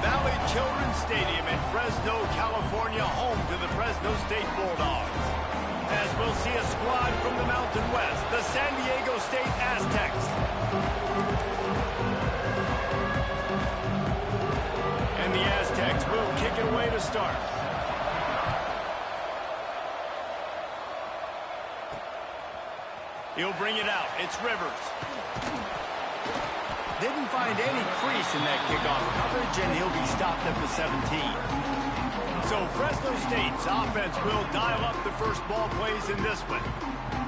Valley Children's Stadium in Fresno, California, home to the Fresno State Bulldogs. As we'll see a squad from the Mountain West, the San Diego State Aztecs. And the Aztecs will kick it away to start. He'll bring it out. It's Rivers. Didn't find any crease in that kickoff coverage, and he'll be stopped at the 17. So Fresno State's offense will dial up the first ball plays in this one.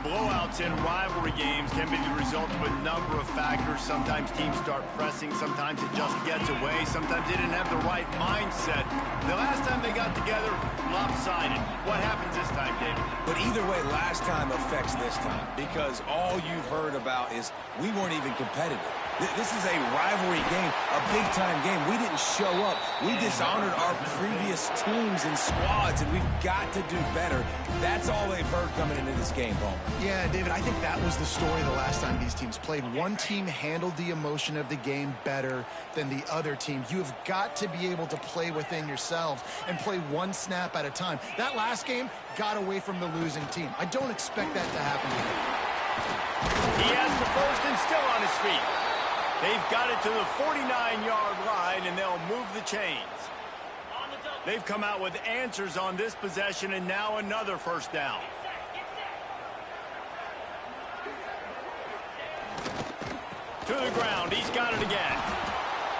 Blowouts in rivalry games can be the result of a number of factors. Sometimes teams start pressing. Sometimes it just gets away. Sometimes they didn't have the right mindset. The last time they got together, lopsided. What happens this time, David? But either way, last time affects this time because all you've heard about is we weren't even competitive. This is a rivalry game, a big-time game. We didn't show up. We dishonored our previous teams and squads, and we've got to do better. That's all they've heard coming into this game, Paul. Yeah, David, I think that was the story the last time these teams played. One team handled the emotion of the game better than the other team. You have got to be able to play within yourselves and play one snap at a time. That last game got away from the losing team. I don't expect that to happen again. He has the first and still on his feet. They've got it to the 49-yard line, and they'll move the chains. They've come out with answers on this possession, and now another first down. To the ground. He's got it again.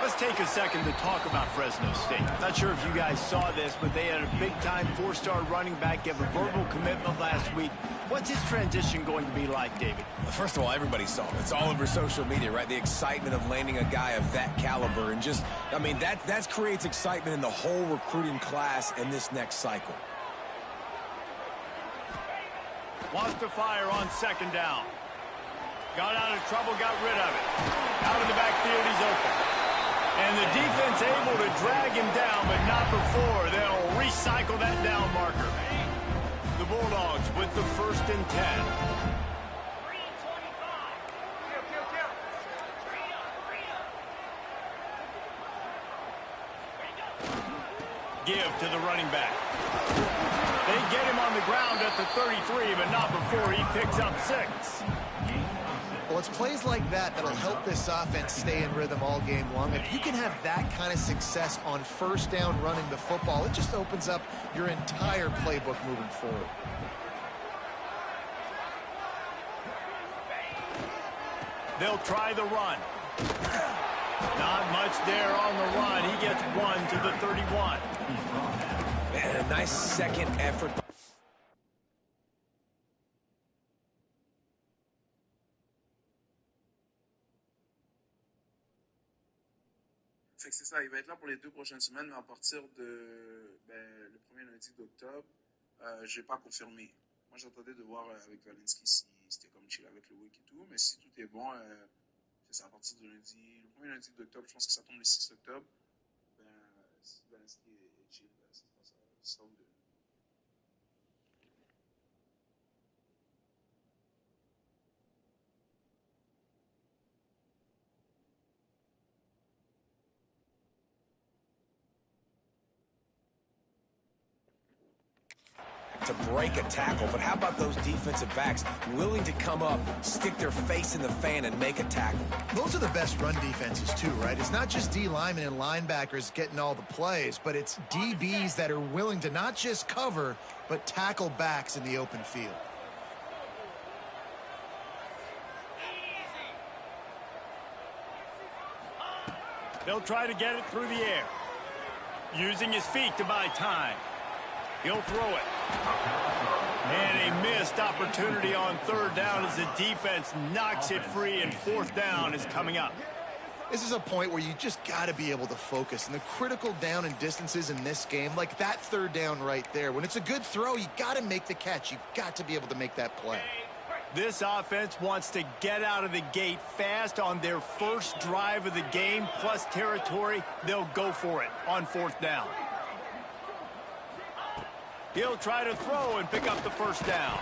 Let's take a second to talk about Fresno State. Not sure if you guys saw this, but they had a big-time four-star running back give a verbal commitment last week. What's his transition going to be like, David? First of all, everybody saw it. It's all over social media, right? The excitement of landing a guy of that caliber. And just, I mean, that creates excitement in the whole recruiting class in this next cycle. Wants to fire on second down. Got out of trouble, got rid of it. Out of the backfield, he's open. And the defense able to drag him down, but not before they'll recycle that down marker. The Bulldogs with the 1st and 10. Give to the running back. They get him on the ground at the 33, but not before he picks up 6. Well, it's plays like that that'll help this offense stay in rhythm all game long. If you can have that kind of success on first down running the football, it just opens up your entire playbook moving forward. They'll try the run. Not much there on the run. He gets 1 to the 31. Man, a nice second effort. Fait que c'est ça, il va être là pour les 2 prochaines semaines, mais à partir de le premier lundi d'octobre, je n'ai pas confirmé. Moi, j'attendais de voir avec Walensky si c'était comme chill avec le week et tout, mais si tout est bon, c'est ça, à partir de lundi, le premier lundi d'octobre, je pense que ça tombe le 6 octobre, si Walensky est chill, ça sera de... To break a tackle, but how about those defensive backs willing to come up, stick their face in the fan, and make a tackle? Those are the best run defenses too, right? It's not just D linemen and linebackers getting all the plays, but it's DBs that are willing to not just cover, but tackle backs in the open field. They'll try to get it through the air. Using his feet to buy time. He'll throw it. And a missed opportunity on 3rd down as the defense knocks it free, and 4th down is coming up. This is a point where you just got to be able to focus. And the critical down and distances in this game, like that 3rd down right there, when it's a good throw, you got to make the catch. You've got to be able to make that play. This offense wants to get out of the gate fast on their first drive of the game, plus territory. They'll go for it on 4th down. He'll try to throw and pick up the 1st down.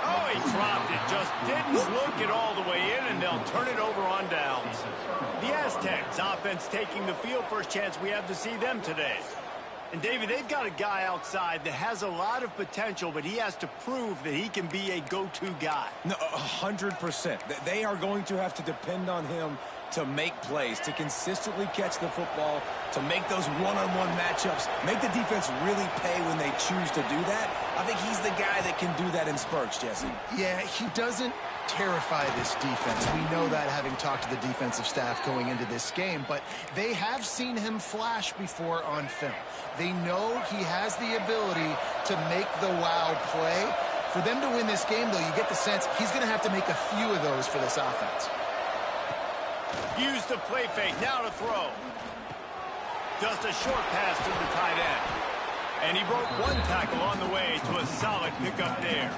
Oh, he dropped it. Just didn't look it all the way in, and they'll turn it over on downs. The Aztecs offense taking the field. First chance we have to see them today. And, David, they've got a guy outside that has a lot of potential, but he has to prove that he can be a go-to guy. No, 100%. They are going to have to depend on him to make plays, to consistently catch the football, to make those one-on-one matchups, make the defense really pay when they choose to do that. I think he's the guy that can do that in spurts, Jesse. Yeah, he doesn't terrify this defense. We know that, having talked to the defensive staff going into this game, but they have seen him flash before on film. They know he has the ability to make the wow play. For them to win this game, though, you get the sense he's going to have to make a few of those for this offense. Use the play fake, now to throw. Just a short pass to the tight end. And he broke one tackle on the way to a solid pickup there.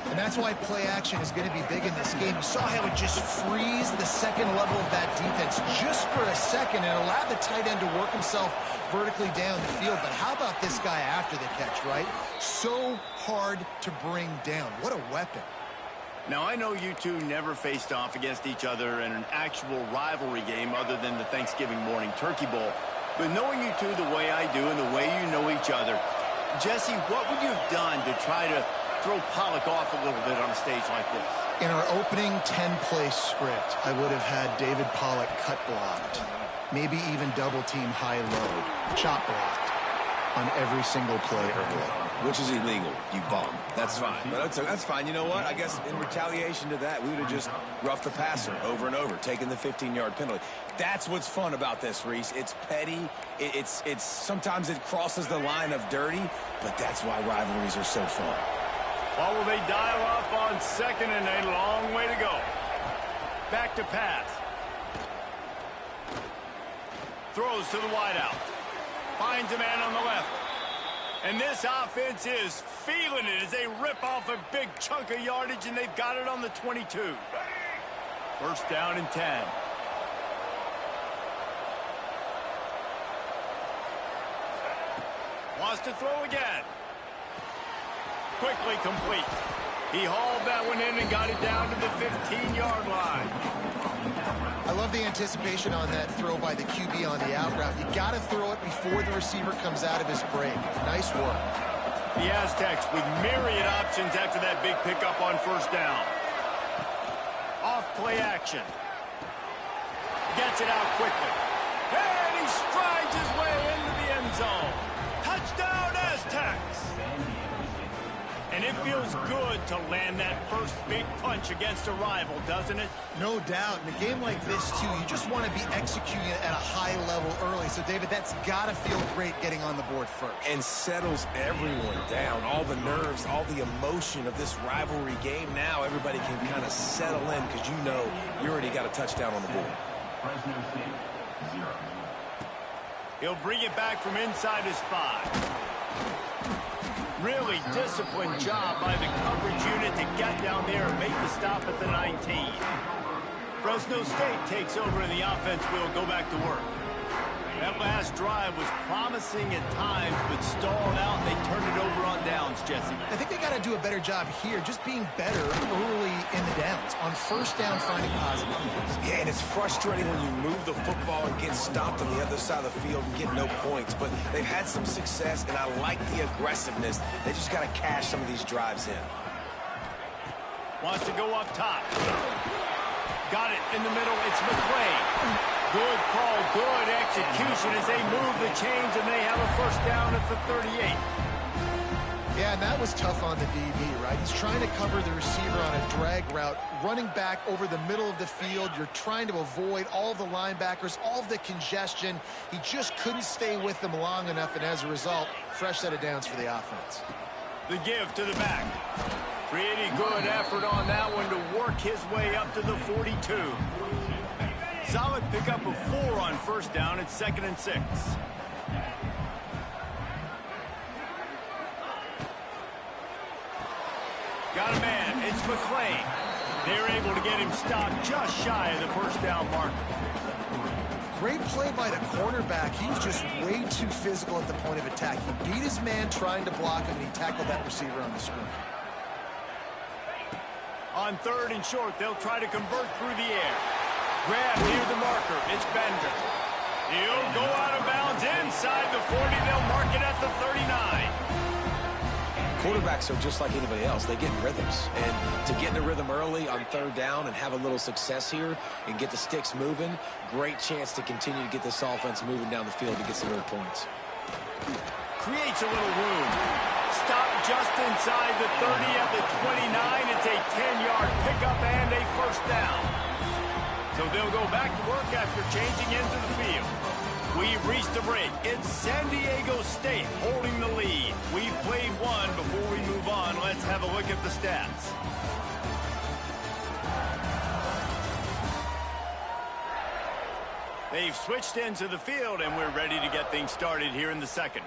And that's why play action is going to be big in this game. You saw how it just frees the second level of that defense just for a second and allowed the tight end to work himself vertically down the field. But how about this guy after the catch, right? So hard to bring down. What a weapon. Now, I know you two never faced off against each other in an actual rivalry game other than the Thanksgiving morning Turkey Bowl. But knowing you two the way I do and the way you know each other, Jesse, what would you have done to try to throw Pollock off a little bit on a stage like this? In our opening 10-play script, I would have had David Pollock cut blocked, maybe even double-team high-low, chop blocked on every single play early. Which is illegal, you bum. That's fine. But that's fine. You know what? I guess in retaliation to that, we would have just roughed the passer over and over, taking the 15-yard penalty. That's what's fun about this, Reese. It's petty. It's sometimes it crosses the line of dirty, but that's why rivalries are so fun. Well, will they dial up on second and a long way to go? Back to pass. Throws to the wideout. Finds a man on the left. And this offense is feeling it as they rip off a big chunk of yardage, and they've got it on the 22. First down and 10. Wants to throw again. Quickly complete. He hauled that one in and got it down to the 15-yard line. I love the anticipation on that throw by the QB on the out route. You got to throw it before the receiver comes out of his break. Nice work. The Aztecs with myriad options after that big pickup on first down. Off play action. Gets it out quickly. And he strides his way into the end zone. Touchdown, Aztecs! And it feels good to land that first big punch against a rival, doesn't it? No doubt. In a game like this, too, you just want to be executing it at a high level early. So, David, that's got to feel great getting on the board first. And settles everyone down. All the nerves, all the emotion of this rivalry game. Now everybody can kind of settle in because you know you already got a touchdown on the board. He'll bring it back from inside his 5. Really disciplined job by the coverage unit to get down there and make the stop at the 19. Fresno State takes over and the offense will go back to work. That last drive was promising at times, but stalled out, and they turned it over on downs, Jesse. I think they got to do a better job here, just being better early in the downs. On first down, finding positive. Yeah, and it's frustrating when you move the football and get stopped on the other side of the field and get no points. But they've had some success, and I like the aggressiveness. They just got to cash some of these drives in. Wants to go up top. Got it in the middle. It's McClain. Good call, good execution as they move the chains, and they have a first down at the 38. Yeah, and that was tough on the DB, right? He's trying to cover the receiver on a drag route, running back over the middle of the field. You're trying to avoid all the linebackers, all of the congestion. He just couldn't stay with them long enough, and as a result, fresh set of downs for the offense. The give to the back. Pretty good effort on that one to work his way up to the 42. Solid pickup of 4 on first down at 2nd and 6. Got a man. It's McClain. They're able to get him stopped just shy of the first down mark. Great play by the cornerback. He was just way too physical at the point of attack. He beat his man trying to block him, and he tackled that receiver on the screen. On 3rd and short, they'll try to convert through the air. Grab near the marker. It's Bender. He'll go out of bounds inside the 40. They'll mark it at the 39. Quarterbacks are just like anybody else. They get in rhythms. And to get in a rhythm early on third down and have a little success here and get the sticks moving, great chance to continue to get this offense moving down the field to get some real points. Creates a little room. Stop just inside the 30 at the 29. It's a 10-yard pickup and a first down. So they'll go back to work after changing into the field. We've reached the break. It's San Diego State holding the lead. We've played one. Before we move on, let's have a look at the stats. They've switched into the field, and we're ready to get things started here in the second.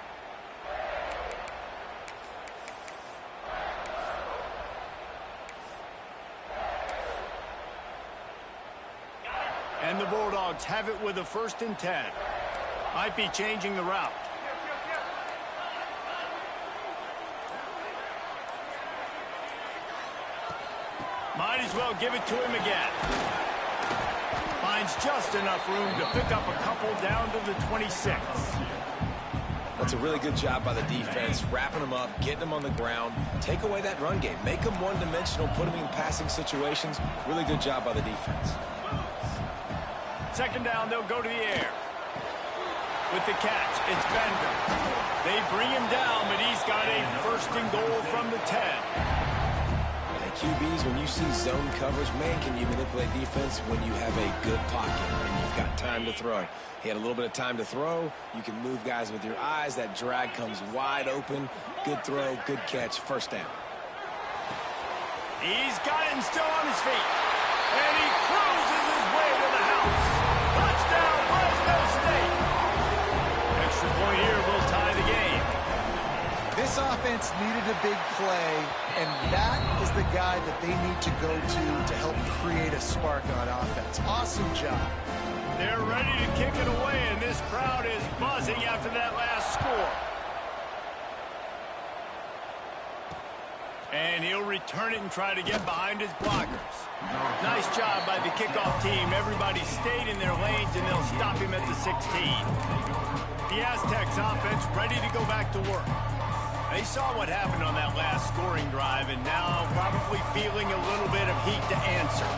And the Bulldogs have it with a 1st and 10. Might be changing the route. Might as well give it to him again. Finds just enough room to pick up a couple down to the 26. That's a really good job by the defense, wrapping them up, getting them on the ground, take away that run game, make them one-dimensional, put them in passing situations. Really good job by the defense. 2nd down, they'll go to the air. With the catch, it's Bender. They bring him down, but he's got a 1st and goal from the 10. And QBs, when you see zone coverage, man, can you manipulate defense when you have a good pocket and you've got time to throw. He had a little bit of time to throw. You can move guys with your eyes. That drag comes wide open. Good throw, good catch, 1st down. He's got it and still on his feet. And he cruises his way to the house. Touchdown, Fresno State. Extra point here will tie the game. This offense needed a big play, and that is the guy that they need to go to help create a spark on offense. Awesome job. They're ready to kick it away, and this crowd is buzzing after that last score. And he'll return it and try to get behind his blockers. Nice job by the kickoff team. Everybody stayed in their lanes, and they'll stop him at the 16. The Aztecs offense ready to go back to work. They saw what happened on that last scoring drive, and now probably feeling a little bit of heat to answer.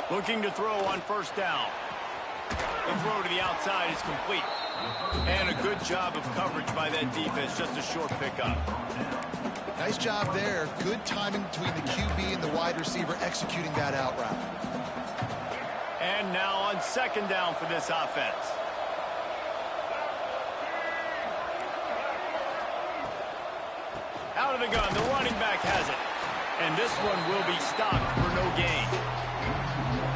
Looking to throw on 1st down. The throw to the outside is complete. And a good job of coverage by that defense. Just a short pickup. Nice job there. Good timing between the QB and the wide receiver executing that out route. And now on 2nd down for this offense. Out of the gun, the running back has it. And this one will be stopped for no gain.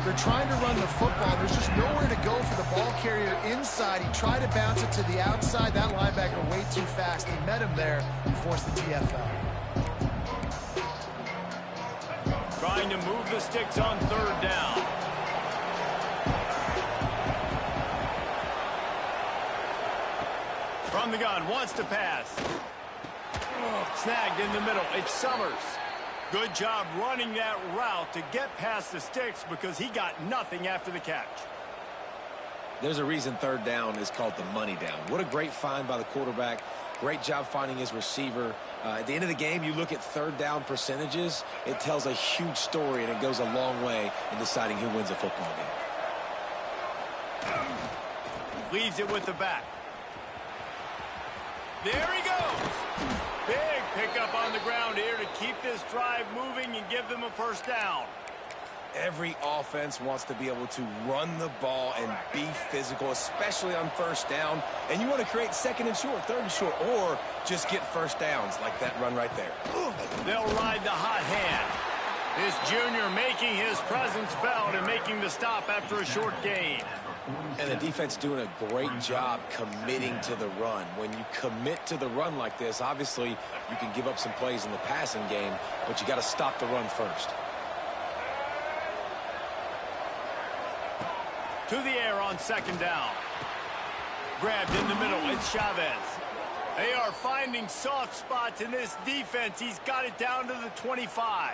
They're trying to run the football. There's just nowhere to go for the ball carrier inside. He tried to bounce it to the outside. That linebacker way too fast. He met him there and forced the TFL. Trying to move the sticks on 3rd down. From the gun, wants to pass. Snagged in the middle. It's Summers. Good job running that route to get past the sticks because he got nothing after the catch. There's a reason 3rd down is called the money down. What a great find by the quarterback. Great job finding his receiver. At the end of the game, you look at 3rd down percentages. It tells a huge story, and it goes a long way in deciding who wins a football game. Leaves it with the back. There he goes. Big pickup on the ground here to keep this drive moving and give them a 1st down. Every offense wants to be able to run the ball and be physical, especially on 1st down. And you want to create 2nd and short, 3rd and short, or just get 1st downs like that run right there. They'll ride the hot hand. This junior making his presence felt and making the stop after a short gain. And the defense doing a great job committing to the run. When you commit to the run like this, obviously you can give up some plays in the passing game, but you got to stop the run first. To the air on 2nd down. Grabbed in the middle, it's Chavez. They are finding soft spots in this defense. He's got it down to the 25.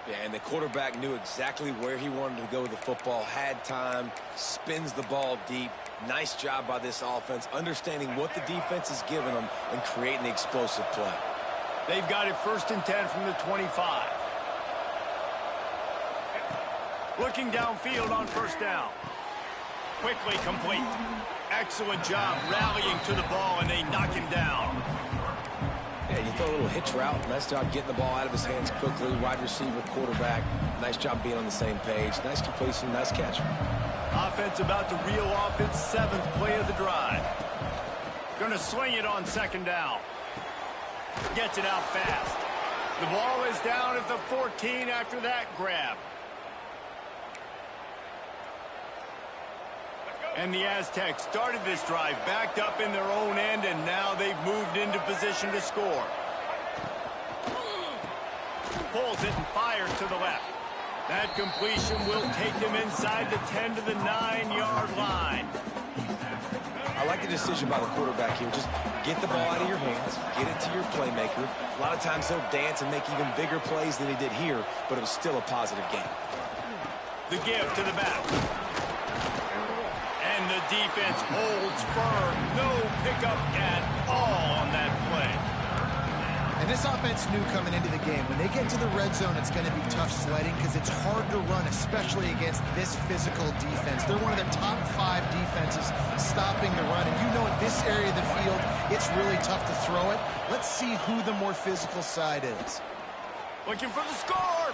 Yeah, and the quarterback knew exactly where he wanted to go with the football, had time, spins the ball deep. Nice job by this offense, understanding what the defense is giving them and creating the explosive play. They've got it 1st and 10 from the 25. Looking downfield on 1st down. Quickly complete. Excellent job rallying to the ball, and they knock him down. Yeah, you throw a little hitch route. Nice job getting the ball out of his hands quickly. Wide receiver, quarterback. Nice job being on the same page. Nice completion, nice catch. Offense about to reel off its 7th play of the drive. Gonna swing it on 2nd down. Gets it out fast. The ball is down at the 14 after that grab. And the Aztecs started this drive backed up in their own end, and now they've moved into position to score. Pulls it and fires to the left. That completion will take them inside the 10 to the 9-yard line. I like the decision by the quarterback here. Just get the ball out of your hands, get it to your playmaker. A lot of times he'll dance and make even bigger plays than he did here, but it was still a positive game. The give to the back. And the defense holds firm. No pickup at all on that play. And this offense knew coming into the game, when they get to the red zone, it's going to be tough sledding because it's hard to run, especially against this physical defense. They're one of the top 5 defenses stopping the run. And you know in this area of the field, it's really tough to throw it. Let's see who the more physical side is. Looking for the score.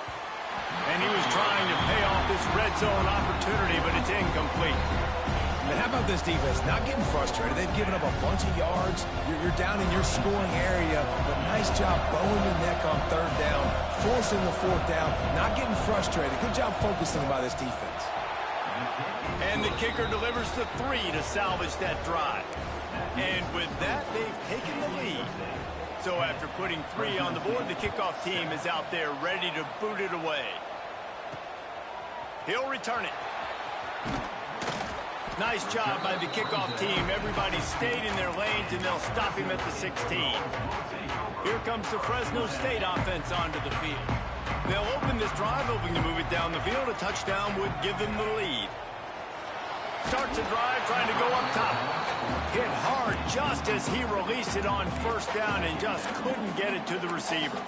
And he was trying to pay off this red zone opportunity, but it's incomplete. And how about this defense? Not getting frustrated. They've given up a bunch of yards. You're down in your scoring area, but nice job bowing the neck on 3rd down, forcing the 4th down, not getting frustrated. Good job focusing by this defense. And the kicker delivers the 3 to salvage that drive. And with that, they've taken the lead. So after putting 3 on the board, the kickoff team is out there ready to boot it away. He'll return it. Nice job by the kickoff team. Everybody stayed in their lanes, and they'll stop him at the 16. Here comes the Fresno State offense onto the field. They'll open this drive, hoping to move it down the field. A touchdown would give them the lead. Starts a drive, trying to go up top. Hit hard just as he released it on 1st down and just couldn't get it to the receiver.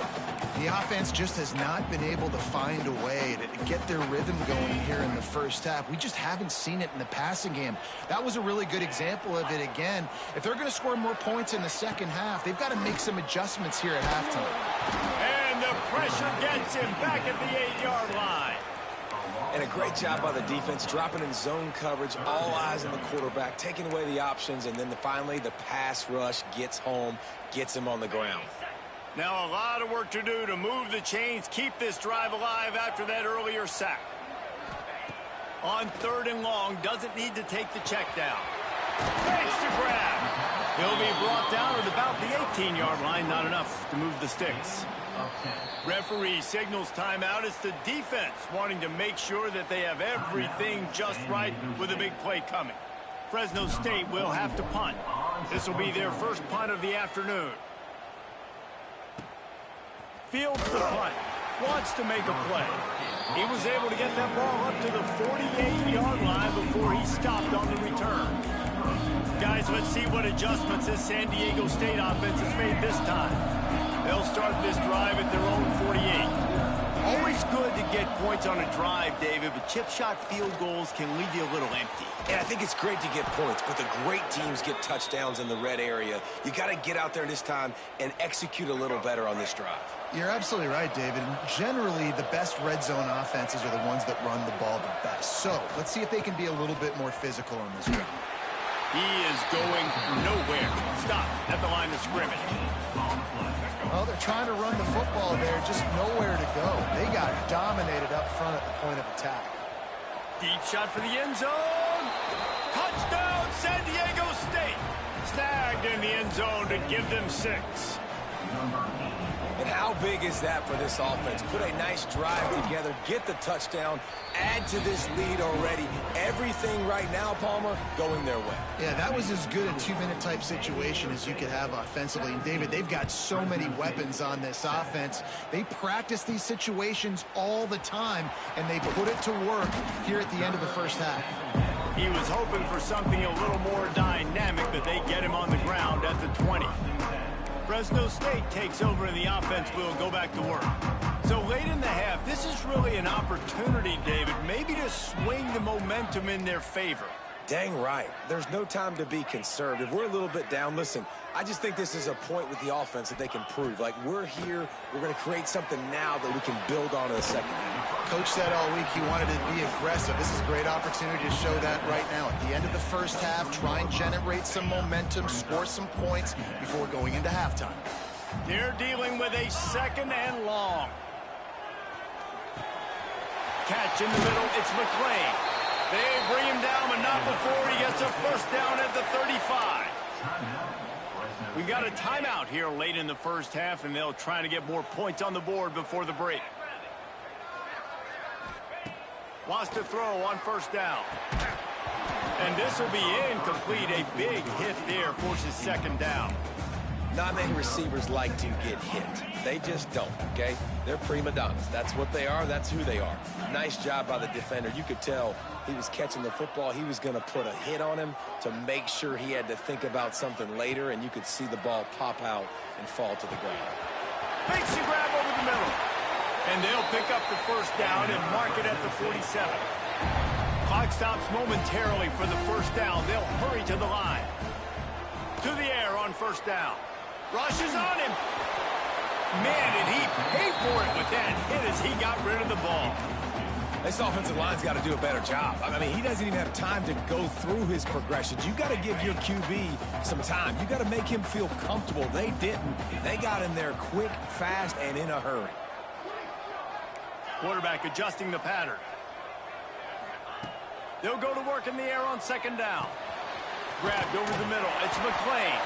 The offense just has not been able to find a way to get their rhythm going here in the 1st half. We just haven't seen it in the passing game. That was a really good example of it again. If they're going to score more points in the 2nd half, they've got to make some adjustments here at halftime. And the pressure gets him back at the 8-yard line. And a great job by the defense, dropping in zone coverage, all eyes on the quarterback, taking away the options, and then finally the pass rush gets home, gets him on the ground. Now a lot of work to do to move the chains, keep this drive alive after that earlier sack. On 3rd and long, doesn't need to take the check down. Makes the grab. He'll be brought down at about the 18-yard line, not enough to move the sticks. Referee signals timeout. It's the defense wanting to make sure that they have everything just right with a big play coming. Fresno State will have to punt. This will be their first punt of the afternoon. Fields the punt. Wants to make a play. He was able to get that ball up to the 48-yard line before he stopped on the return. Guys, let's see what adjustments this San Diego State offense has made this time. They'll start this drive at their own 48. Always good to get points on a drive, David, but chip shot field goals can leave you a little empty. And I think it's great to get points, but the great teams get touchdowns in the red area. You got to get out there this time and execute a little better on this drive. You're absolutely right, David. Generally, the best red zone offenses are the ones that run the ball the best. So let's see if they can be a little bit more physical on this drive. He is going nowhere. Stop at the line of scrimmage. Well, they're trying to run the football there, just nowhere to go. They got dominated up front at the point of attack. Deep shot for the end zone. Touchdown, San Diego State. Snagged in the end zone to give them 6. And how big is that for this offense? Put a nice drive together, get the touchdown, add to this lead already. Everything right now, Palmer, going their way. Yeah, that was as good a two-minute type situation as you could have offensively. And, David, they've got so many weapons on this offense. They practice these situations all the time, and they put it to work here at the end of the first half. He was hoping for something a little more dynamic, but they get him on the ground at the 20. Fresno State takes over and the offense will go back to work. So late in the half, this is really an opportunity, David, maybe to swing the momentum in their favor. Dang right. There's no time to be conservative. We're a little bit down. Listen, I just think this is a point with the offense that they can prove. Like, we're here, we're going to create something now that we can build on in the second half. Coach said all week he wanted to be aggressive. This is a great opportunity to show that right now. At the end of the first half, try and generate some momentum, score some points before going into halftime. They're dealing with a second and long. Catch in the middle, it's McClain. They bring him down, but not before he gets a first down at the 35. We got a timeout here late in the first half, and they'll try to get more points on the board before the break. Wants to throw on first down. And this will be incomplete. A big hit there forces second down. Not many receivers like to get hit. They just don't, okay? They're prima donnas. That's what they are. That's who they are. Nice job by the defender. You could tell he was catching the football. He was going to put a hit on him to make sure he had to think about something later, and you could see the ball pop out and fall to the ground. Makes you grab over the middle. And they'll pick up the first down and mark it at the 47. Clock stops momentarily for the first down. They'll hurry to the line. To the air on first down. Rushes on him. Man, did he pay for it with that hit as he got rid of the ball. This offensive line's got to do a better job. I mean, he doesn't even have time to go through his progressions. You got to give your QB some time. You got to make him feel comfortable. They didn't. They got in there quick, fast, and in a hurry. Quarterback adjusting the pattern. They'll go to work in the air on second down. Grabbed over the middle. It's McClain.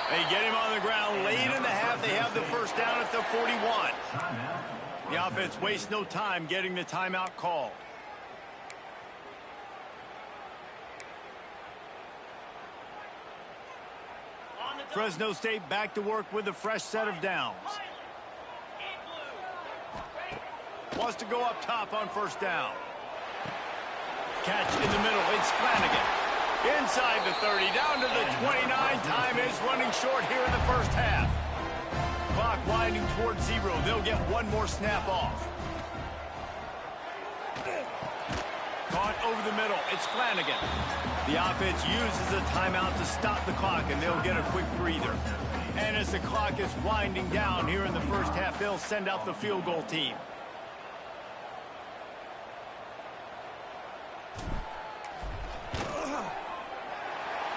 They get him on the ground late in the half. They have the first down at the 41. The offense wastes no time getting the timeout called. Fresno State back to work with a fresh set of downs. Wants to go up top on first down. Catch in the middle. It's Flanagan. Inside the 30, down to the 29. Time is running short here in the first half. Clock winding towards 0. They'll get one more snap off. Caught over the middle. It's Flanagan. The offense uses a timeout to stop the clock, and they'll get a quick breather. And as the clock is winding down here in the first half, they'll send out the field goal team.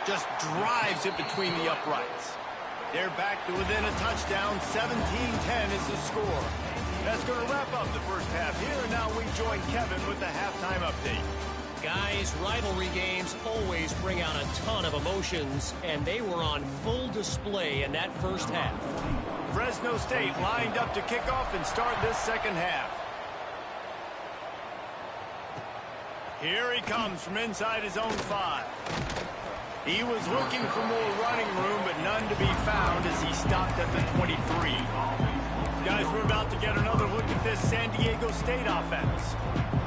Just drives it between the uprights. They're back to within a touchdown. 17-10 is the score. That's going to wrap up the first half here. And now we join Kevin with the halftime update. Guys, rivalry games always bring out a ton of emotions, and they were on full display in that first half. Fresno State lined up to kick off and start this second half. Here he comes from inside his own 5. He was looking for more running room, but none to be found as he stopped at the 23. Guys, we're about to get another look at this San Diego State offense.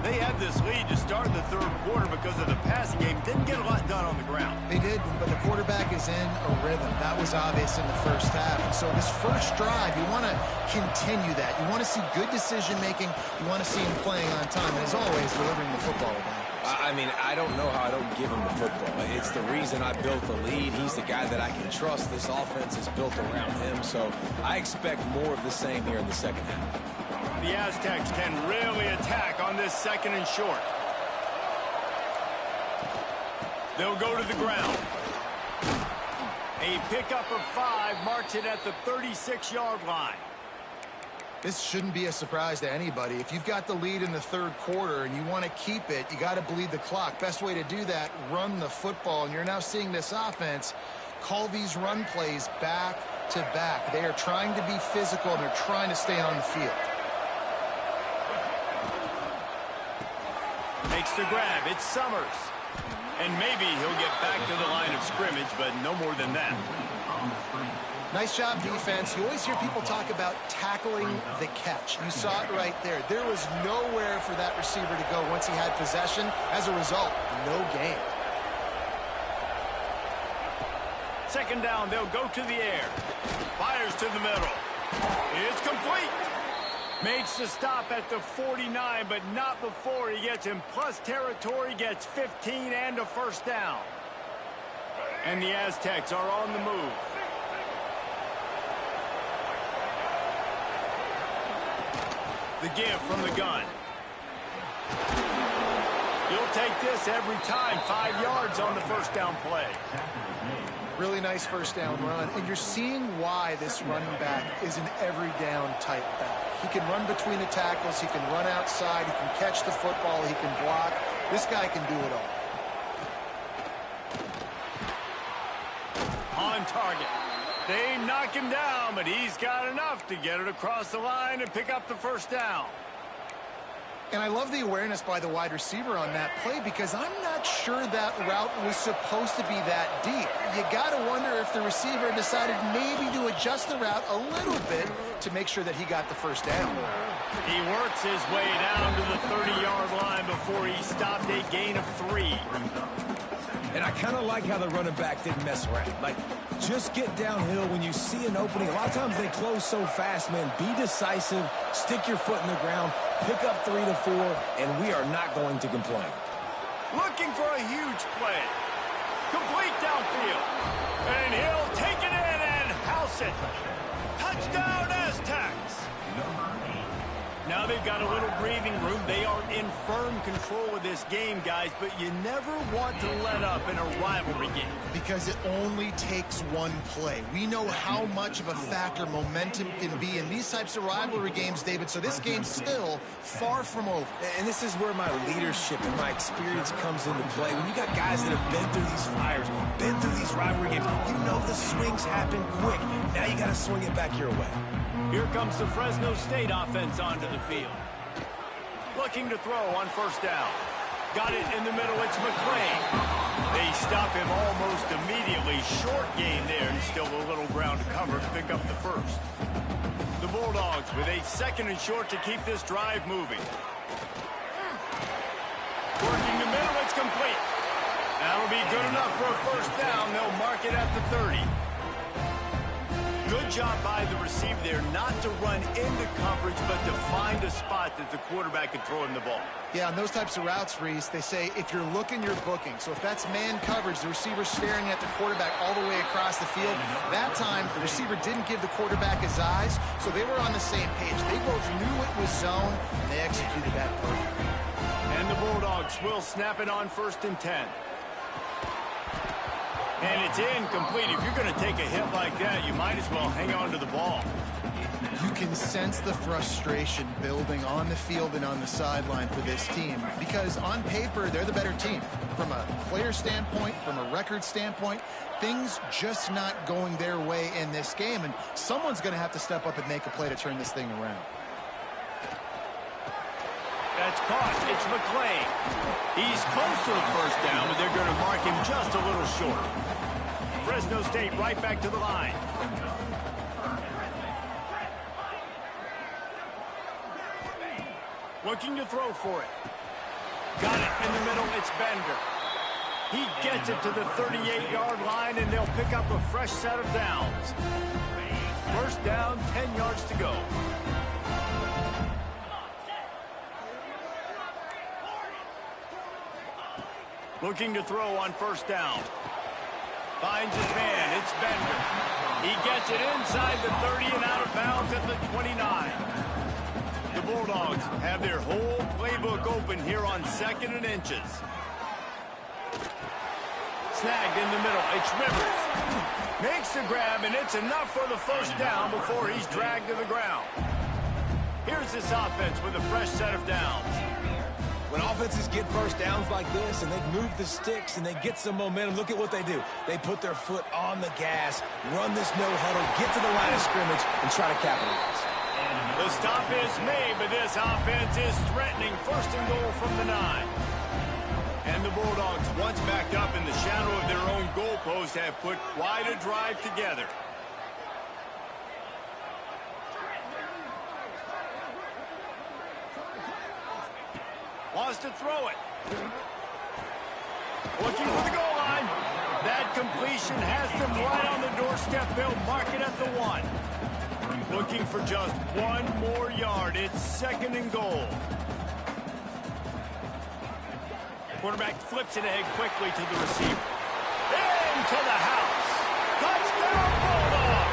They had this lead to start the third quarter because of the passing game. Didn't get a lot done on the ground. They did, but the quarterback is in a rhythm. That was obvious in the first half. And so this first drive, you want to continue that. You want to see good decision-making. You want to see him playing on time. And as always, delivering the football back. I mean, I don't know how I don't give him the football. It's the reason I built the lead. He's the guy that I can trust. This offense is built around him. So I expect more of the same here in the second half. The Aztecs can really attack on this second and short. They'll go to the ground. A pickup of 5 marks it at the 36-yard line. This shouldn't be a surprise to anybody. If you've got the lead in the third quarter and you want to keep it, you got to bleed the clock. Best way to do that, run the football. And you're now seeing this offense call these run plays back back-to-back. They are trying to be physical, and they're trying to stay on the field. Makes the grab. It's Summers. And maybe he'll get back to the line of scrimmage, but no more than that. Nice job, defense. You always hear people talk about tackling the catch. You saw it right there. There was nowhere for that receiver to go once he had possession. As a result, no gain. Second down, they'll go to the air. Fires to the middle. It's complete. Makes the stop at the 49, but not before he gets in plus territory, gets 15 and a first down. And the Aztecs are on the move. The give from the gun. You'll take this every time. 5 yards on the first down play. Really nice first down run. And you're seeing why this running back is an every down type back. He can run between the tackles. He can run outside. He can catch the football. He can block. This guy can do it all. On target. They knock him down, but he's got enough to get it across the line and pick up the first down. And I love the awareness by the wide receiver on that play because I'm not sure that route was supposed to be that deep. You got to wonder if the receiver decided maybe to adjust the route a little bit to make sure that he got the first down. He works his way down to the 30-yard line before he stopped a gain of 3. And I kind of like how the running back didn't mess around. Like, just get downhill when you see an opening. A lot of times they close so fast, man. Be decisive, stick your foot in the ground, pick up 3 to 4, and we are not going to complain. Looking for a huge play. Complete downfield. And he'll take it in and house it. Touchdown, Aztecs. Now they've got a little breathing room. They are in firm control of this game, guys, but you never want to let up in a rivalry game. Because it only takes one play. We know how much of a factor momentum can be in these types of rivalry games, David, so this game's still far from over. And this is where my leadership and my experience comes into play. When you got guys that have been through these fires, been through these rivalry games, you know the swings happen quick. Now you got to swing it back your way. Here comes the Fresno State offense onto the field. Looking to throw on first down. Got it in the middle. It's McClain. They stop him almost immediately. Short gain there, and still a little ground to cover to pick up the first. The Bulldogs with a second and short to keep this drive moving. Working the middle. It's complete. That'll be good enough for a first down. They'll mark it at the 30. Good job by the receiver there not to run into coverage, but to find a spot that the quarterback can throw him the ball. Yeah, on those types of routes, Reese, they say if you're looking, you're booking. So if that's man coverage, the receiver's staring at the quarterback all the way across the field. That time, the receiver didn't give the quarterback his eyes, so they were on the same page. They both knew it was zone, and they executed that perfectly. And the Bulldogs will snap it on 1st and 10. And it's incomplete. If you're going to take a hit like that, you might as well hang on to the ball. You can sense the frustration building on the field and on the sideline for this team because on paper, they're the better team. From a player standpoint, from a record standpoint, things just not going their way in this game, and someone's going to have to step up and make a play to turn this thing around. That's caught. It's McClain. He's close to the first down, but they're going to mark him just a little short. Fresno State right back to the line. Looking to throw for it. Got it in the middle. It's Bender. He gets it to the 38-yard line, and they'll pick up a fresh set of downs. First down, 10 yards to go. Looking to throw on first down. Finds his man. It's Bender. He gets it inside the 30 and out of bounds at the 29. The Bulldogs have their whole playbook open here on 2nd and inches. Snagged in the middle. It's Rivers. Makes the grab, and it's enough for the first down before he's dragged to the ground. Here's this offense with a fresh set of downs. When offenses get first downs like this, and they move the sticks, and they get some momentum, look at what they do. They put their foot on the gas, run this no-huddle, get to the line of scrimmage, and try to capitalize. The stop is made, but this offense is threatening. First and goal from the 9. And the Bulldogs, once backed up in the shadow of their own goalpost, have put quite a drive together. Wants to throw it. Looking for the goal line. That completion has them right on the doorstep. They'll mark it at the 1. Looking for just 1 more yard. It's second and goal. Quarterback flips it ahead quickly to the receiver. Into the house. Touchdown, Bulldogs!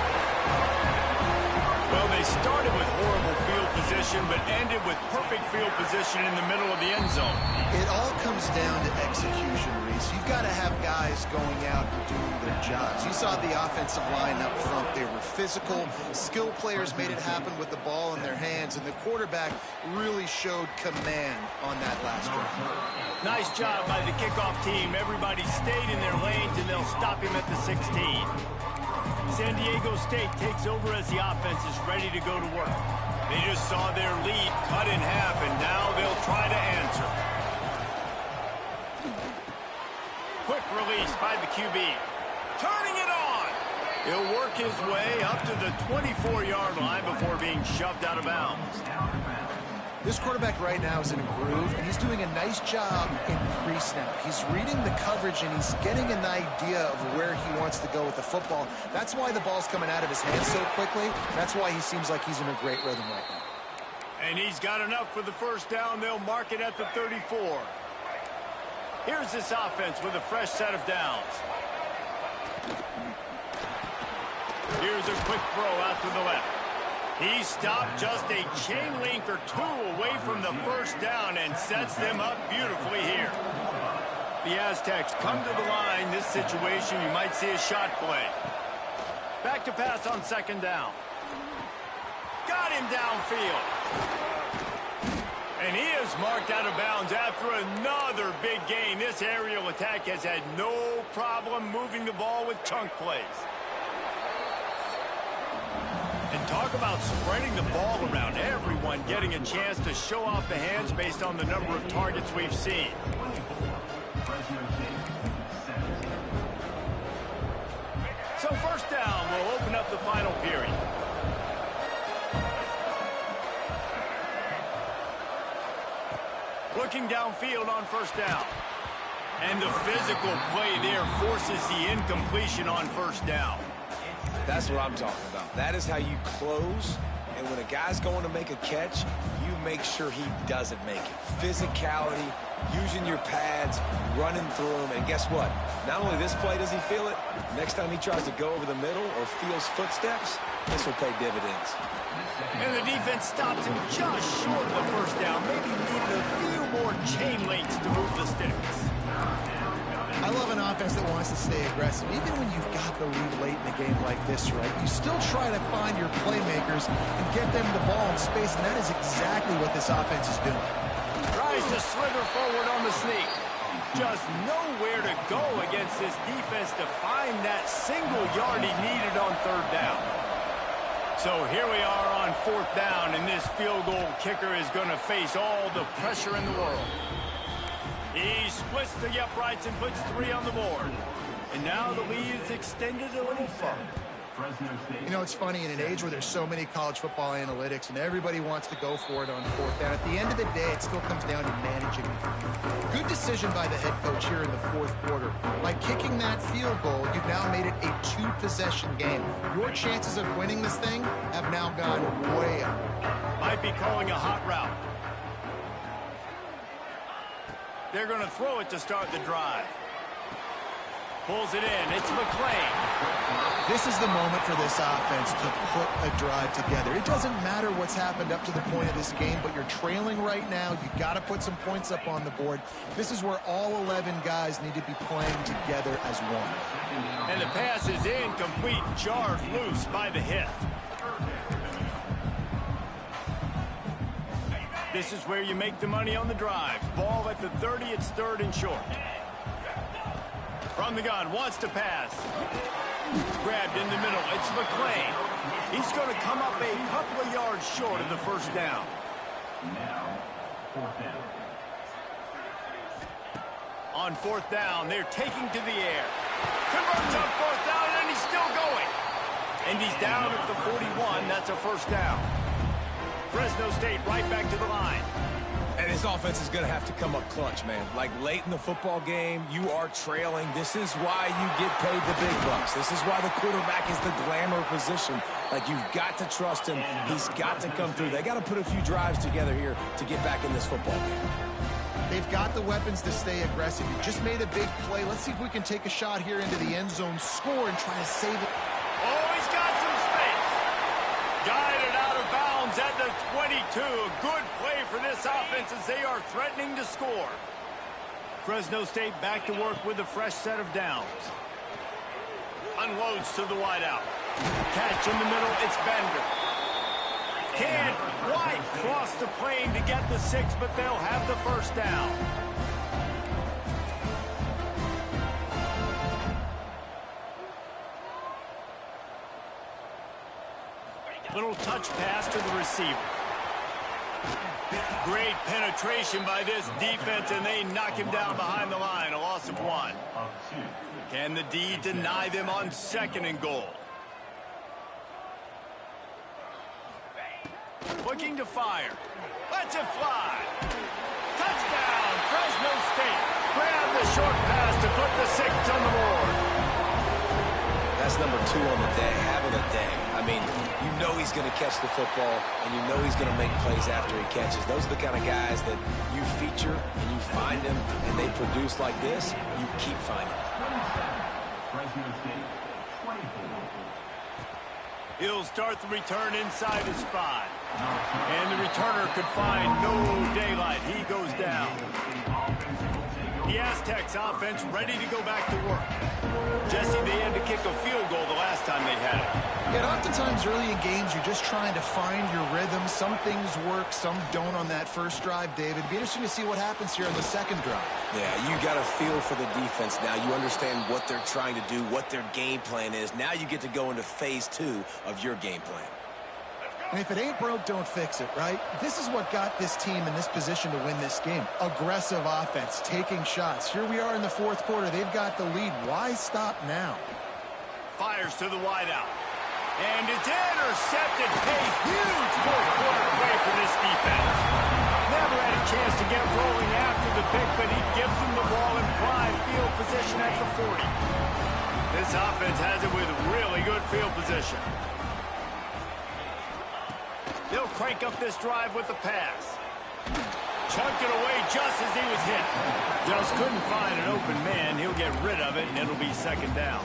Well, they started with horrible field position, but ended with perfect field position in the middle of the end zone. It all comes down to execution, Reese. You've got to have guys going out and doing their jobs. You saw the offensive line up front. They were physical. Skill players made it happen with the ball in their hands, and the quarterback really showed command on that last drive. Nice job by the kickoff team. Everybody stayed in their lanes, and they'll stop him at the 16. San Diego State takes over as the offense is ready to go to work. They just saw their lead cut in half, and now they'll try to answer. Quick release by the QB. Turning it on. He'll work his way up to the 24-yard line before being shoved out of bounds. This quarterback right now is in a groove, and he's doing a nice job in pre-snap. He's reading the coverage, and he's getting an idea of where he wants to go with the football. That's why the ball's coming out of his hands so quickly. That's why he seems like he's in a great rhythm right now. And he's got enough for the first down. They'll mark it at the 34. Here's this offense with a fresh set of downs. Here's a quick throw out to the left. He stopped just a chain link or 2 away from the first down and sets them up beautifully here. The Aztecs come to the line. This situation, you might see a shot play. Back to pass on second down. Got him downfield. And he is marked out of bounds after another big gain. This aerial attack has had no problem moving the ball with chunk plays. And talk about spreading the ball around. Everyone getting a chance to show off the hands based on the number of targets we've seen. So first down will open up the final period. Looking downfield on first down. And the physical play there forces the incompletion on first down. That's what I'm talking about. That is how you close. And when a guy's going to make a catch, you make sure he doesn't make it. Physicality, using your pads, running through them. And guess what? Not only this play does he feel it, next time he tries to go over the middle or feels footsteps, this will pay dividends. And the defense stops him just short of the first down. Maybe needed a few more chain links to move the sticks. I love an offense that wants to stay aggressive. Even when you've got the lead late in a game like this, right, you still try to find your playmakers and get them the ball in space, and that is exactly what this offense is doing. Tries to slither forward on the sneak. Just nowhere to go against this defense to find that single yard he needed on third down. So here we are on fourth down, and this field goal kicker is going to face all the pressure in the world. He splits the uprights and puts 3 on the board. And now the lead is extended a little further. You know, it's funny, in an age where there's so many college football analytics and everybody wants to go for it on fourth down, at the end of the day, it still comes down to managing the game. Good decision by the head coach here in the fourth quarter. By kicking that field goal, you've now made it a 2-possession game. Your chances of winning this thing have now gone way up. Might be calling a hot route. They're going to throw it to start the drive. Pulls it in. It's McClain. This is the moment for this offense to put a drive together. It doesn't matter what's happened up to the point of this game, but you're trailing right now. You've got to put some points up on the board. This is where all 11 guys need to be playing together as one. And the pass is incomplete, jarred loose by the hit. This is where you make the money on the drives. Ball at the 30, it's 3rd and short. From the gun, wants to pass. Grabbed in the middle, it's McClain. He's going to come up a couple of yards short of the first down. Now, 4th down. On 4th down, they're taking to the air. Converts on 4th down, and he's still going. And he's down at the 41. That's a first down. Fresno State right back to the line. And his offense is going to have to come up clutch, man. Like late in the football game, you are trailing. This is why you get paid the big bucks. This is why the quarterback is the glamour position. Like, you've got to trust him. He's got to come through. They got to put a few drives together here to get back in this football game. They've got the weapons to stay aggressive. You just made a big play. Let's see if we can take a shot here into the end zone, score, and try to save it. Oh, he's got some space. Guided out of bounds at the 22. A good play for this offense as they are threatening to score. Fresno State back to work with a fresh set of downs. Unloads to the wideout. Catch in the middle, it's Bender. Can't quite cross the plane to get the 6, but they'll have the first down. Little touch pass to the receiver. Great penetration by this defense, and they knock him down behind the line. A loss of 1. Can the D deny them on 2nd and goal? Looking to fire. Lets it fly. Touchdown, Fresno State. Grab the short pass to put the 6 on the board. That's number 2 on the day, having a day. I mean, you know he's going to catch the football, and you know he's going to make plays after he catches. Those are the kind of guys that you feature, and you find them, and they produce like this, you keep finding them. Fresno State, 24. He'll start the return inside his 5. And the returner could find no daylight. He goes down. The Aztecs offense ready to go back to work. Jesse, they had to kick a field goal the last time they had it. Yeah, oftentimes early in games, you're just trying to find your rhythm. Some things work, some don't on that first drive, David. It'd be interesting to see what happens here on the 2nd drive. Yeah, you got a feel for the defense now. You understand what they're trying to do, what their game plan is. Now you get to go into phase 2 of your game plan. And if it ain't broke, don't fix it, right? This is what got this team in this position to win this game. Aggressive offense, taking shots. Here we are in the 4th quarter. They've got the lead. Why stop now? Fires to the wideout. And it's intercepted. A huge 4th quarter play for this defense. Never had a chance to get rolling after the pick, but he gives them the ball in prime field position at the 40. This offense has it with really good field position. They'll crank up this drive with the pass. Chunked it away just as he was hit. Just couldn't find an open man. He'll get rid of it, and it'll be 2nd down.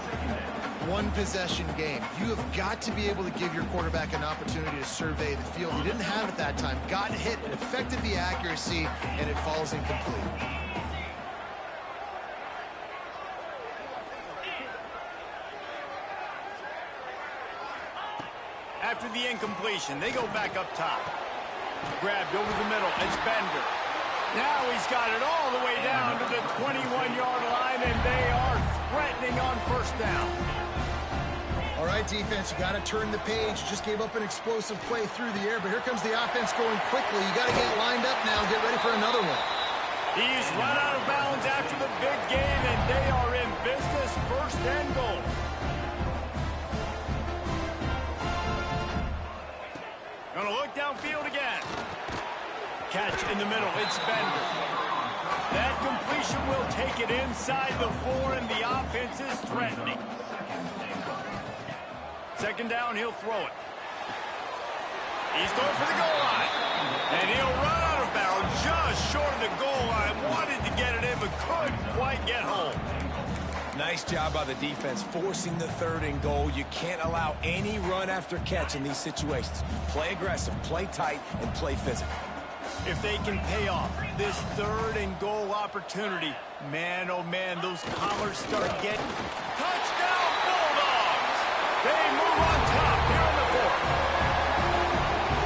One possession game. You have got to be able to give your quarterback an opportunity to survey the field. He didn't have it that time. Got hit. It affected the accuracy, and it falls incomplete. After the incompletion, they go back up top. Grabbed over the middle. It's Bender. Now he's got it all the way down to the 21-yard line, and they are threatening on 1st down. All right, defense, you got to turn the page. You just gave up an explosive play through the air, but here comes the offense going quickly. You got to get lined up now. Get ready for another one. He's run out of bounds after the big game, and they are in business. 1st and goal. Gonna look downfield again. Catch in the middle. It's Bender. That completion will take it inside the 4, and the offense is threatening. 2nd down, he'll throw it. He's going for the goal line. And he'll run out of bounds just short of the goal line. Wanted to get it in, but couldn't quite get home. Nice job by the defense forcing the 3rd and goal. You can't allow any run after catch in these situations. Play aggressive, play tight, and play physical. If they can pay off this 3rd and goal opportunity, man, oh man, those collars start getting... Touchdown, Bulldogs! They move on top here in the 4th.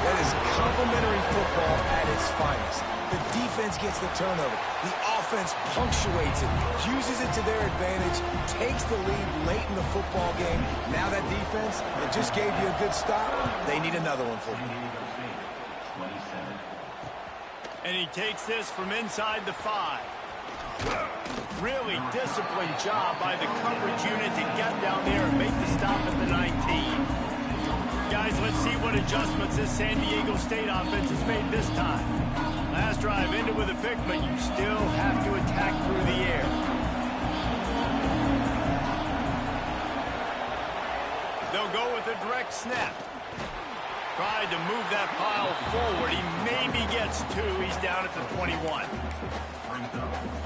That is Complementary football at its finest. The defense gets the turnover. The offense punctuates it, uses it to their advantage, takes the lead late in the football game. Now that defense, it just gave you a good stop. They need another one for you. And he takes this from inside the 5. Really disciplined job by the coverage unit to get down there and make the stop at the 19. Guys, let's see what adjustments this San Diego State offense has made this time. Last drive ended with a pick, but you still have to attack through the air. They'll go with a direct snap. Tried to move that pile forward. He maybe gets 2. He's down at the 21.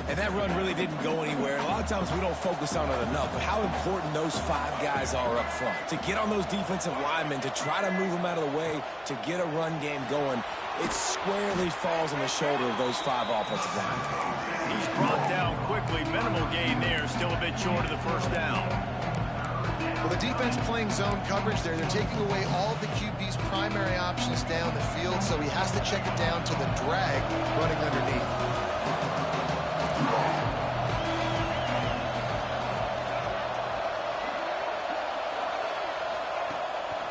And that run really didn't go anywhere. A lot of times we don't focus on it enough, but how important those 5 guys are up front. To get on those defensive linemen, to try to move them out of the way, to get a run game going, it squarely falls on the shoulder of those 5 offensive linemen. He's brought down quickly. Minimal gain there. Still a bit short of the first down. Well, the defense playing zone coverage there. They're taking away all of the QB's primary options down the field, so he has to check it down to the drag running underneath.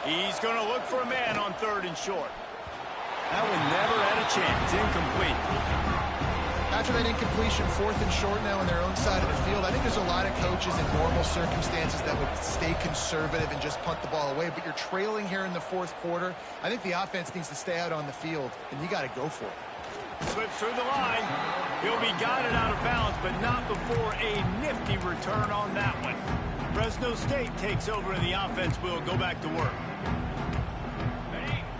He's going to look for a man on 3rd and short. That one never had a chance. Incomplete. After that incompletion, 4th and short now on their own side of the field, I think there's a lot of coaches in normal circumstances that would stay conservative and just punt the ball away. But you're trailing here in the 4th quarter. I think the offense needs to stay out on the field, and you got to go for it. Slips through the line. He'll be guided out of bounds, but not before a nifty return on that one. Fresno State takes over, and the offense will go back to work.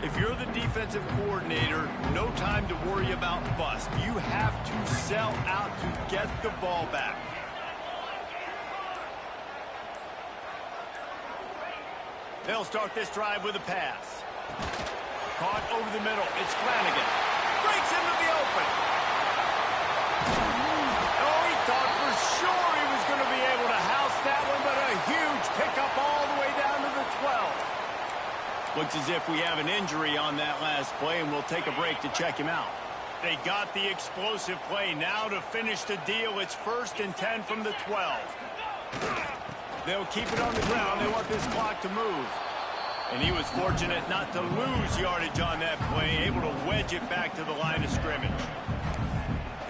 If you're the defensive coordinator, no time to worry about bust. You have to sell out to get the ball back. They'll start this drive with a pass. Caught over the middle. It's Flanagan. Breaks into the open. Oh, he thought for sure he was going to be able to house that one, but a huge pickup all the way down to the 12. Looks as if we have an injury on that last play, and we'll take a break to check him out. They got the explosive play. Now to finish the deal, it's 1st and 10 from the 12. They'll keep it on the ground. They want this clock to move. And he was fortunate not to lose yardage on that play, able to wedge it back to the line of scrimmage.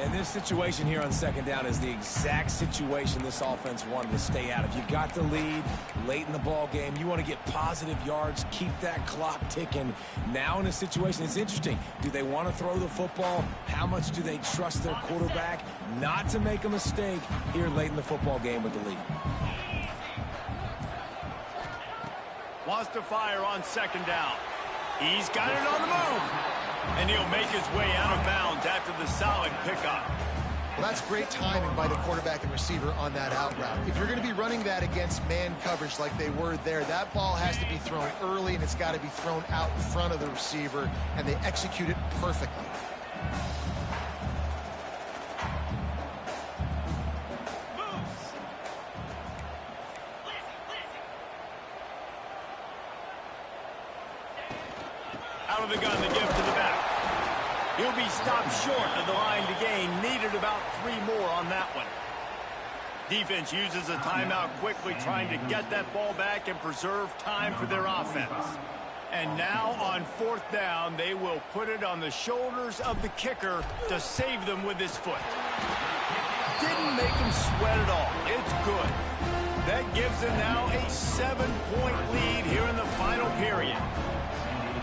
And this situation here on 2nd down is the exact situation this offense wanted to stay out of. You got the lead late in the ball game. You want to get positive yards, keep that clock ticking. Now in a situation, it's interesting. Do they want to throw the football? How much do they trust their quarterback not to make a mistake here late in the football game with the lead? Wants to fire on 2nd down. He's got it on the move. And he'll make his way out of bounds after the solid pickup. Well, that's great timing by the quarterback and receiver on that out route. If you're going to be running that against man coverage like they were there, that ball has to be thrown early, and it's got to be thrown out in front of the receiver, and they execute it perfectly. Out of the gun, the gift to the back. He'll be stopped short of the line to gain. Needed about 3 more on that one. Defense uses a timeout quickly, trying to get that ball back and preserve time for their offense. And now on 4th down, they will put it on the shoulders of the kicker to save them with his foot. Didn't make him sweat at all. It's good. That gives them now a 7-point lead here in the final period.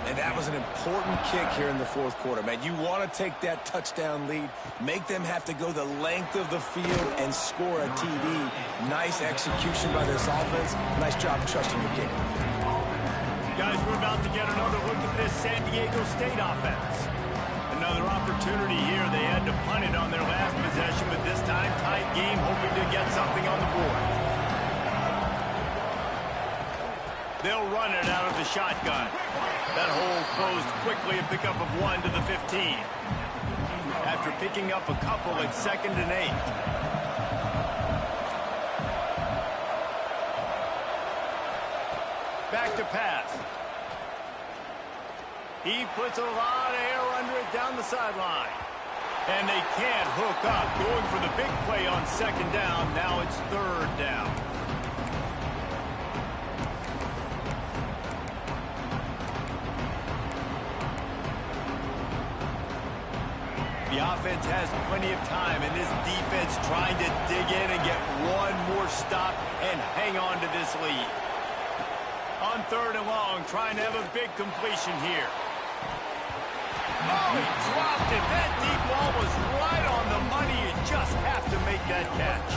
And that was an important kick here in the 4th quarter, man. You want to take that touchdown lead, make them have to go the length of the field and score a TD. Nice execution by this offense. Nice job trusting the kicker. Guys, we're about to get another look at this San Diego State offense. Another opportunity here. They had to punt it on their last possession, but this time tight game, hoping to get something on the board. They'll run it out of the shotgun. That hole closed quickly, a pickup of 1 to the 15. After picking up a couple, it's 2nd and 8. Back to pass. He puts a lot of air under it down the sideline. And they can't hook up. Going for the big play on second down. Now it's third down. The offense has plenty of time, and this defense trying to dig in and get one more stop and hang on to this lead. On third and long, trying to have a big completion here. Oh, he dropped it. That deep ball was right on the money. You just have to make that catch.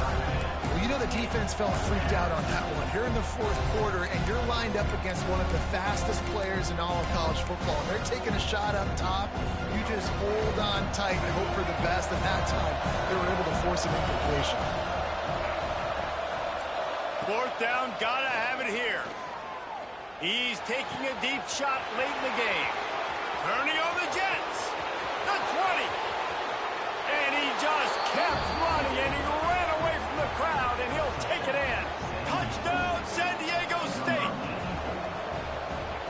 Well, you know the defense felt freaked out on that one. You're in the fourth quarter, and you're lined up against one of the fastest players in all of college football. They're taking a shot up top. You just hold on tight and hope for the best. At that time, they were able to force an incompletion. Fourth down, gotta have it here. He's taking a deep shot late in the game. Turning on the Jets. The 20. And he just kept running, and he ran away from the crowd, and he'll take it in. Touchdown, San Diego State.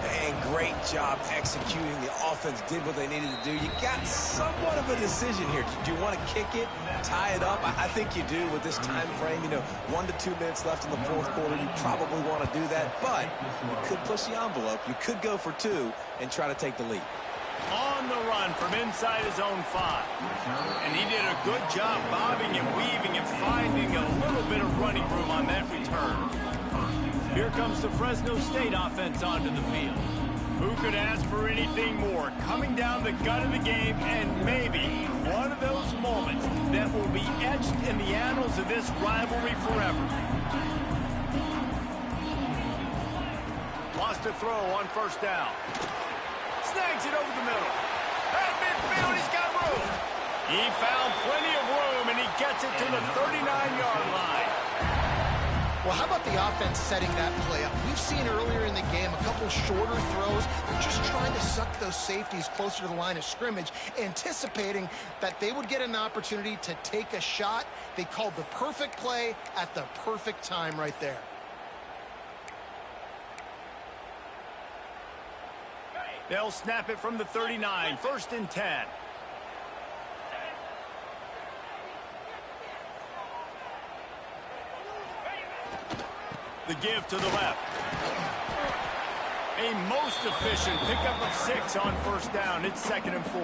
And great job executing. The offense did what they needed to do. You got somewhat of a decision here. Do you want to kick it, tie it up? I think you do with this time frame. 1 to 2 minutes left in the fourth quarter. You probably want to do that, but you could push the envelope. You could go for 2 and try to take the lead. On the run from inside his own 5. And he did a good job bobbing and weaving and finding a little bit of running room on that return. Here comes the Fresno State offense onto the field. Who could ask for anything more? Coming down the gut of the game, and maybe one of those moments that will be etched in the annals of this rivalry forever. Lost a throw on first down. Snags it over the middle. At midfield, he's got room. He found plenty of room, and he gets it to the 39-yard line. Well, how about the offense setting that play up? We've seen earlier in the game a couple shorter throws. They're just trying to suck those safeties closer to the line of scrimmage, anticipating that they would get an opportunity to take a shot. They called the perfect play at the perfect time right there. They'll snap it from the 39, 1st and 10. The give to the left. A most efficient pickup of 6 on first down. It's 2nd and 4.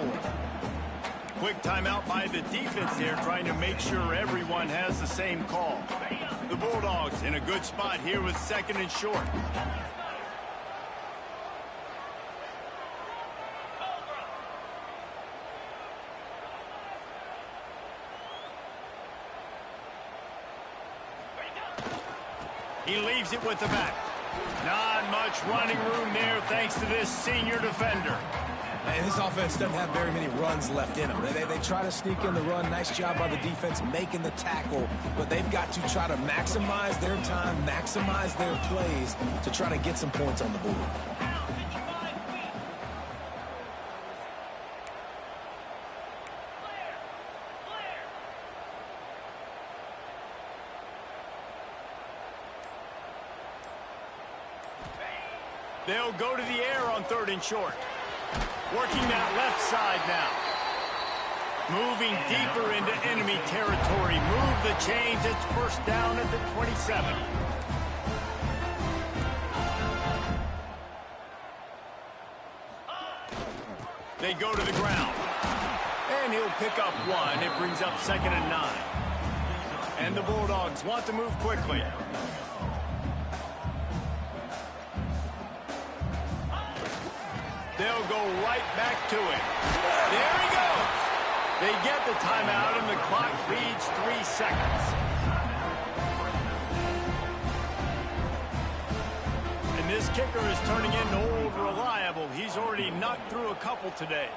Quick timeout by the defense there, trying to make sure everyone has the same call. The Bulldogs in a good spot here with 2nd and short. He leaves it with the back. Not much running room there thanks to this senior defender. And this offense doesn't have very many runs left in them. They try to sneak in the run. Nice job by the defense making the tackle. But they've got to try to maximize their time, maximize their plays to try to get some points on the board. They'll go to the air on 3rd and short. Working that left side now. Moving deeper into enemy territory. Move the chains. It's 1st down at the 27. They go to the ground. And he'll pick up 1. It brings up 2nd and 9. And the Bulldogs want to move quickly. They'll go right back to it. There he goes. They get the timeout, and the clock reads 3 seconds. And this kicker is turning into old reliable. He's already knocked through a couple today.